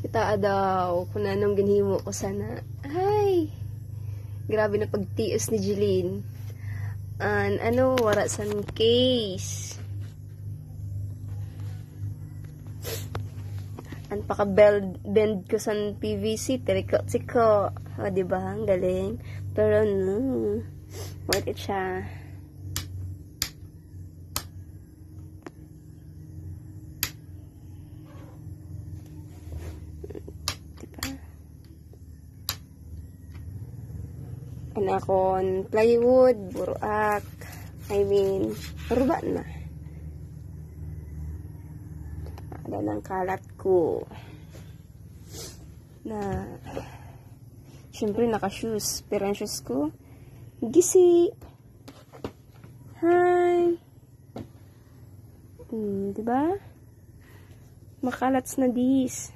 Kita daw kung anong ginhimo ko sana. Ay! Grabe na pagtiis ni Jeline. Wara san case. Paka-bend ko san PVC. Triko-triko. O, diba? Ang galing. Pero, worth it siya. Anakon plywood, buruak. Ruba na. Ada ng kalat ko. Na, syempre naka-shoes. Pero ang shoes ko, gisi. Hi. Diba? Makalats na dis.